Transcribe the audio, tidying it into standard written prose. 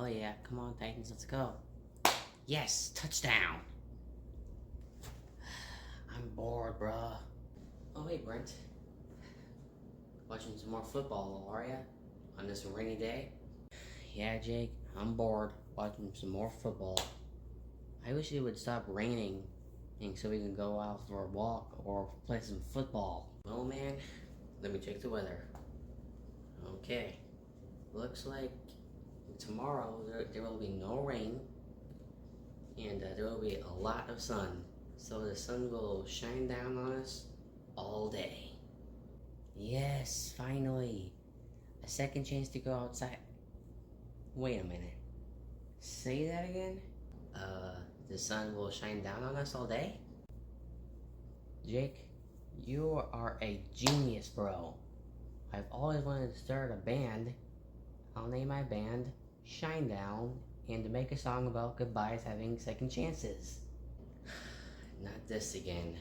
Hell yeah. Come on, Titans, let's go. Yes, touchdown. I'm bored, bruh. Oh, hey, Brent. Watching some more football, are ya? On this rainy day? Yeah, Jake, I'm bored watching some more football. I wish it would stop raining and so we can go out for a walk or play some football. Well, man, let me check the weather. Okay, looks like tomorrow there will be no rain and there will be a lot of sun. So the sun will shine down on us all day. Yes, finally. A second chance to go outside. Wait a minute. Say that again? The sun will shine down on us all day? Jake, you are a genius, bro. I've always wanted to start a band. I'll name my band Shinedown and to make a song about goodbyes having second chances. Not this again.